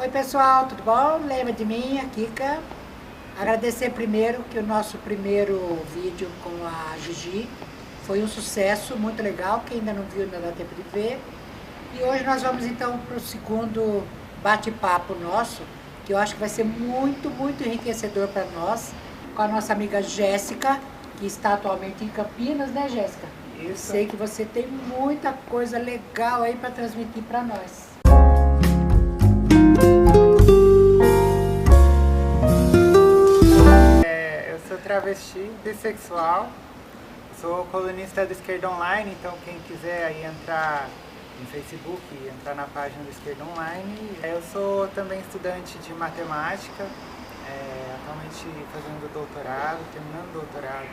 Oi pessoal, tudo bom? Lembra de mim, a Kika. Agradecer primeiro que o nosso primeiro vídeo com a Gigi foi um sucesso, muito legal. Quem ainda não viu, ainda dá tempo de ver. E hoje nós vamos então para o segundo bate-papo nosso, que eu acho que vai ser muito, muito enriquecedor para nós, com a nossa amiga Jéssica, que está atualmente em Campinas, né, Jéssica? Eu sei que você tem muita coisa legal aí para transmitir para nós. Eu sou travesti, bissexual, sou colunista do Esquerda Online, então quem quiser aí entrar no Facebook, entrar na página do Esquerda Online. Eu sou também estudante de matemática, atualmente fazendo doutorado, terminando o doutorado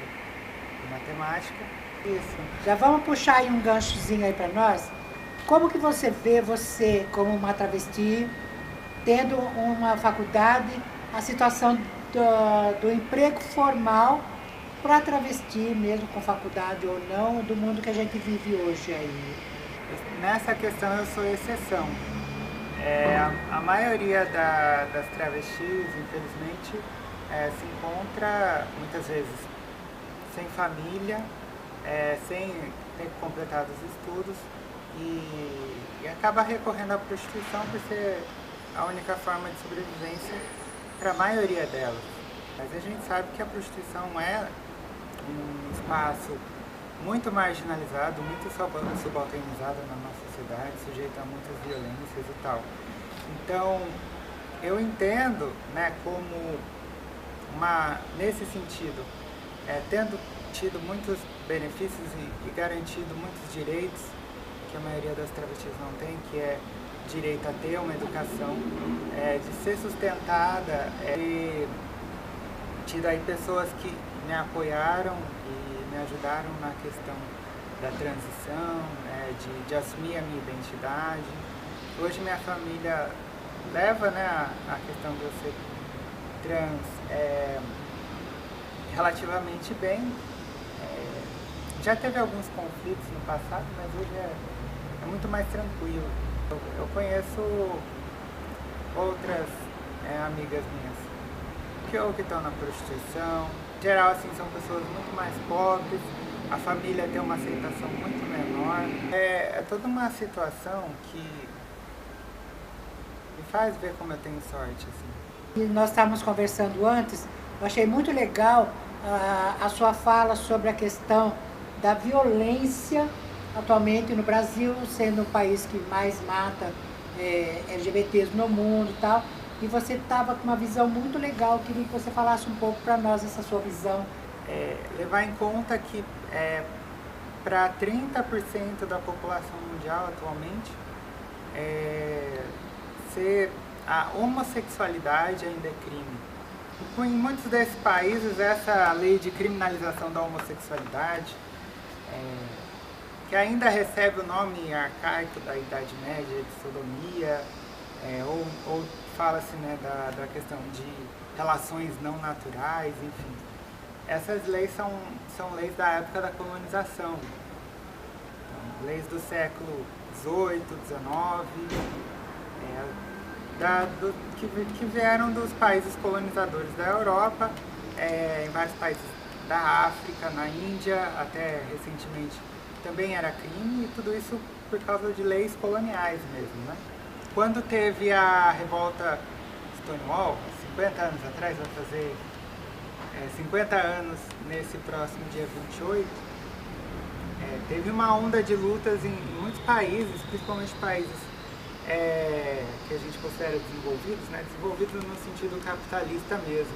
em matemática. Isso. Já vamos puxar aí um ganchozinho aí para nós. Como que você vê você como uma travesti, tendo uma faculdade, a situação do emprego formal para travesti, mesmo com faculdade ou não, do mundo que a gente vive hoje aí? Nessa questão eu sou exceção. A maioria das travestis, infelizmente, se encontra muitas vezes sem família, sem ter completado os estudos e acaba recorrendo à prostituição por ser a única forma de sobrevivência para a maioria delas. Mas a gente sabe que a prostituição é um espaço muito marginalizado, muito subalternizado na nossa sociedade, sujeito a muitas violências e tal. Então, eu entendo, né, como nesse sentido, tendo tido muitos benefícios e garantido muitos direitos que a maioria das travestis não tem, que é direito a ter uma educação, de ser sustentada, de tido aí pessoas que me apoiaram e me ajudaram na questão da transição, de assumir a minha identidade. Hoje minha família leva, né, a questão de eu ser trans relativamente bem. Já teve alguns conflitos no passado, mas hoje é muito mais tranquilo. Eu conheço outras amigas minhas que estão na prostituição. Em geral, assim, são pessoas muito mais pobres, a família tem uma aceitação muito menor. É toda uma situação que me faz ver como eu tenho sorte, assim. E nós estávamos conversando antes, eu achei muito legal a sua fala sobre a questão da violência atualmente no Brasil, sendo o país que mais mata LGBTs no mundo e tal. E você estava com uma visão muito legal, queria que você falasse um pouco para nós essa sua visão. Levar em conta que para 30% da população mundial atualmente, a homossexualidade ainda é crime. Em muitos desses países, essa lei de criminalização da homossexualidade, que ainda recebe o nome arcaico da Idade Média, de sodomia, ou fala-se, né, da questão de relações não naturais, enfim. Essas leis são leis da época da colonização, então, leis do século XVIII, XIX, que vieram dos países colonizadores da Europa, em vários países da África, na Índia, até recentemente também era crime, e tudo isso por causa de leis coloniais mesmo, né? Quando teve a revolta Stonewall, 50 anos atrás, vai fazer 50 anos nesse próximo dia 28, teve uma onda de lutas em muitos países, principalmente países que a gente considera desenvolvidos, né? Desenvolvidos no sentido capitalista mesmo,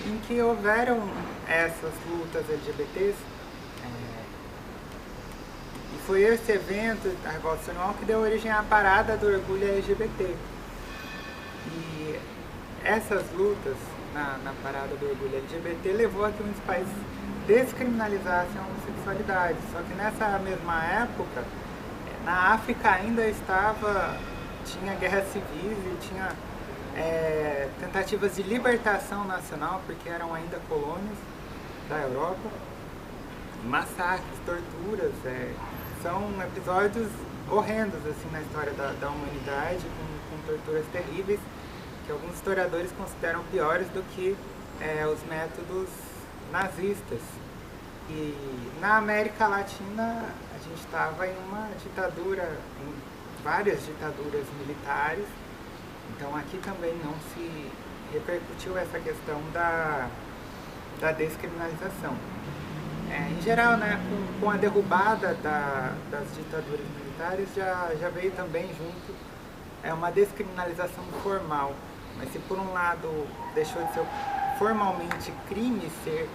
em que houveram essas lutas LGBTs, e foi esse evento, a Revolta Stonewall, que deu origem à Parada do Orgulho LGBT. E essas lutas na Parada do Orgulho LGBT levou a que muitos países descriminalizassem a homossexualidade. Só que nessa mesma época, na África ainda tinha guerras civis e tinha tentativas de libertação nacional, porque eram ainda colônias da Europa, massacres, torturas, são episódios horrendos assim, na história da humanidade, com torturas terríveis, que alguns historiadores consideram piores do que os métodos nazistas. E na América Latina a gente estava em uma ditadura, em várias ditaduras militares, então aqui também não se repercutiu essa questão da descriminalização. Em geral, né, com a derrubada das ditaduras militares já veio também junto uma descriminalização formal. Mas se por um lado deixou de ser formalmente crime ser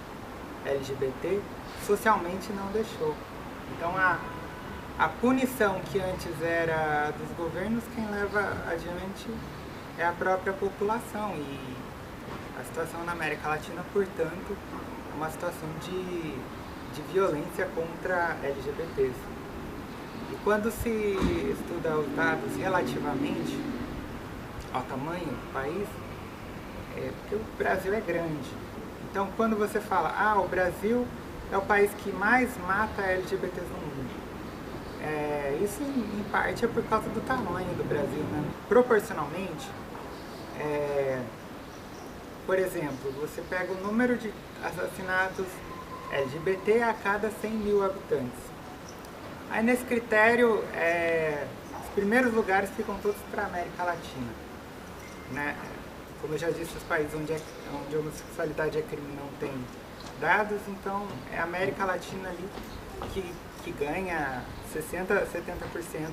LGBT, socialmente não deixou. Então a punição que antes era dos governos, quem leva adiante é a própria população. E a situação na América Latina, portanto, é uma situação de violência contra LGBTs. E quando se estuda os dados relativamente ao tamanho do país, porque o Brasil é grande. Então, quando você fala, o Brasil é o país que mais mata LGBTs no mundo, isso em parte é por causa do tamanho do Brasil, né? Proporcionalmente, por exemplo, você pega o número de assassinatos LGBT a cada 100 mil habitantes. Aí nesse critério, os primeiros lugares ficam todos para a América Latina, né? Como eu já disse, os países onde a homossexualidade é crime não tem dados, então é a América Latina ali que ganha 60%, 70%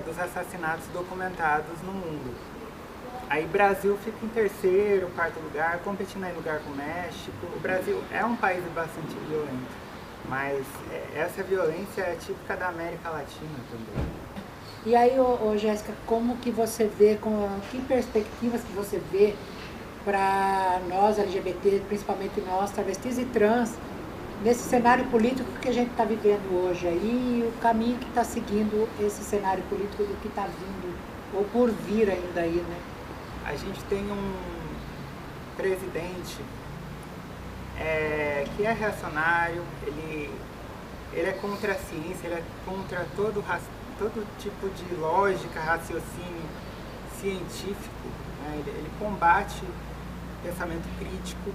dos assassinatos documentados no mundo. Aí Brasil fica em terceiro, quarto lugar, competindo em lugar com o México. O Brasil é um país bastante violento, mas essa violência é típica da América Latina também. E aí, Jéssica, como que você vê, que perspectivas que você vê para nós LGBT, principalmente nós, travestis e trans, nesse cenário político que a gente está vivendo hoje aí, o caminho que está seguindo esse cenário político do que está vindo, ou por vir ainda aí, né? A gente tem um presidente que é reacionário, ele é contra a ciência, ele é contra todo tipo de lógica, raciocínio científico, né? Ele combate o pensamento crítico,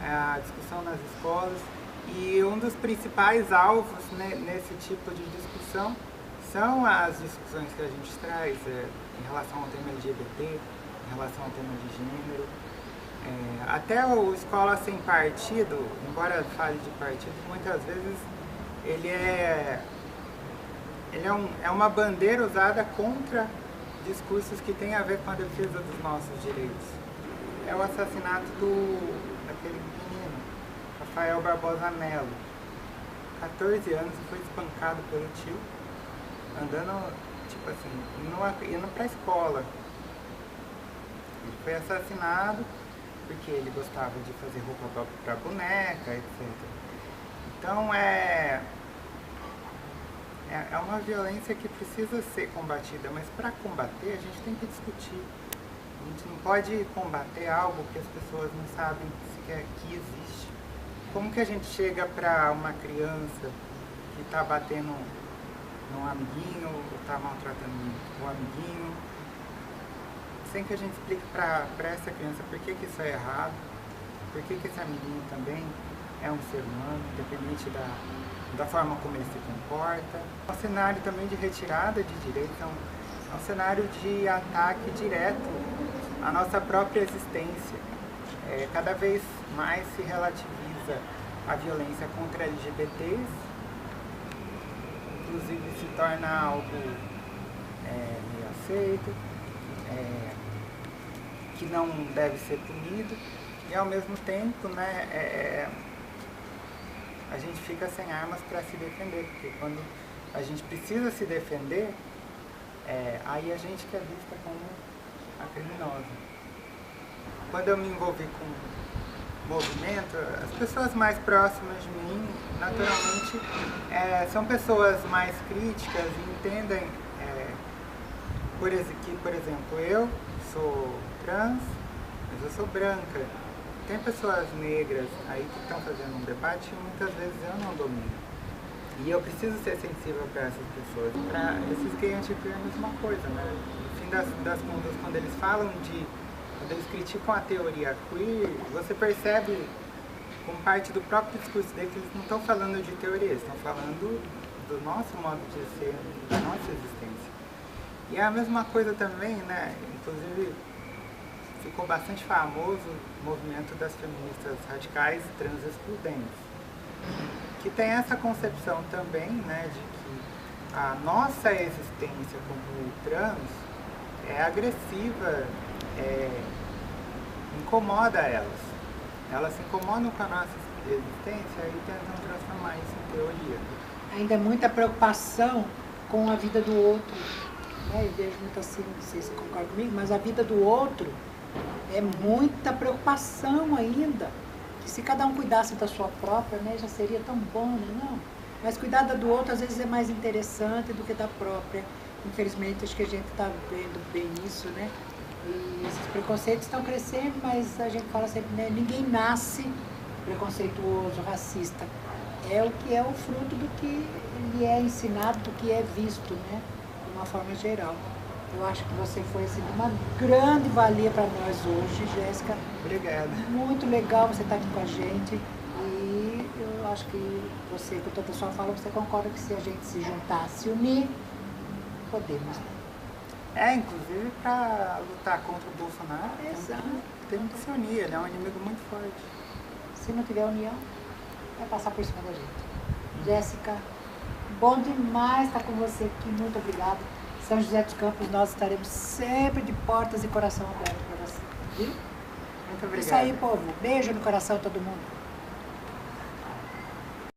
a discussão nas escolas, e um dos principais alvos, né, nesse tipo de discussão são as discussões que a gente traz em relação ao tema LGBT, em relação ao tema de gênero. Até o Escola Sem Partido, embora fale de partido, muitas vezes ele é uma bandeira usada contra discursos que têm a ver com a defesa dos nossos direitos. É o assassinato daquele menino, Rafael Barbosa Mello, 14 anos, foi espancado pelo tio, andando, tipo assim, indo pra escola. Ele foi assassinado porque ele gostava de fazer roupa para boneca, etc. Então é uma violência que precisa ser combatida, mas para combater a gente tem que discutir. A gente não pode combater algo que as pessoas não sabem sequer que existe. Como que a gente chega para uma criança que está batendo num amiguinho, ou está maltratando o amiguinho, sem que a gente explique para essa criança por que isso é errado, por que esse amiguinho também é um ser humano, independente da forma como ele se comporta. É um cenário também de retirada de direitos, é um cenário de ataque direto à nossa própria existência. Cada vez mais se relativiza a violência contra LGBTs, inclusive se torna algo meio aceito, que não deve ser punido, e ao mesmo tempo, né, a gente fica sem armas para se defender, porque quando a gente precisa se defender, aí a gente que é vista como a criminosa. Quando eu me envolvi com o movimento, as pessoas mais próximas de mim, naturalmente, são pessoas mais críticas e entendem que, por exemplo, eu sou trans, mas eu sou branca. Tem pessoas negras aí que estão fazendo um debate e muitas vezes eu não domino. E eu preciso ser sensível para essas pessoas. Para esses gays antigos é a mesma coisa, né? No fim das contas, quando eles falam quando eles criticam a teoria queer, você percebe, como parte do próprio discurso deles, que eles não estão falando de teoria, eles estão falando do nosso modo de ser, da nossa existência. E é a mesma coisa também, né? Inclusive, ficou bastante famoso o movimento das feministas radicais trans excludentes, que tem essa concepção também, né, de que a nossa existência como trans é agressiva, incomoda elas. Elas se incomodam com a nossa existência e tentam transformar isso em teoria. Ainda é muita preocupação com a vida do outro, né? Eu vejo muito assim, não sei se você concorda comigo, mas a vida do outro é muita preocupação ainda. Que se cada um cuidasse da sua própria, né, já seria tão bom, né? Não. Mas cuidar da do outro às vezes é mais interessante do que da própria. Infelizmente, acho que a gente está vendo bem isso, né? E esses preconceitos estão crescendo, mas a gente fala sempre, né? Ninguém nasce preconceituoso, racista. É o que é o fruto do que lhe é ensinado, do que é visto, né? De uma forma geral. Eu acho que você foi assim, uma grande valia para nós hoje, Jéssica. Obrigada. Muito legal você estar aqui com a gente. E eu acho que você, com toda a sua fala, você concorda que se a gente se juntar, se unir, podemos. Inclusive para lutar contra o Bolsonaro, temos que se unir, ele é um inimigo muito forte. Se não tiver união, vai passar por cima da gente. Jéssica, bom demais estar com você aqui, muito obrigada. São José dos Campos, nós estaremos sempre de portas e coração aberto para você, viu? Muito obrigada. Isso aí, povo. Beijo no coração todo mundo.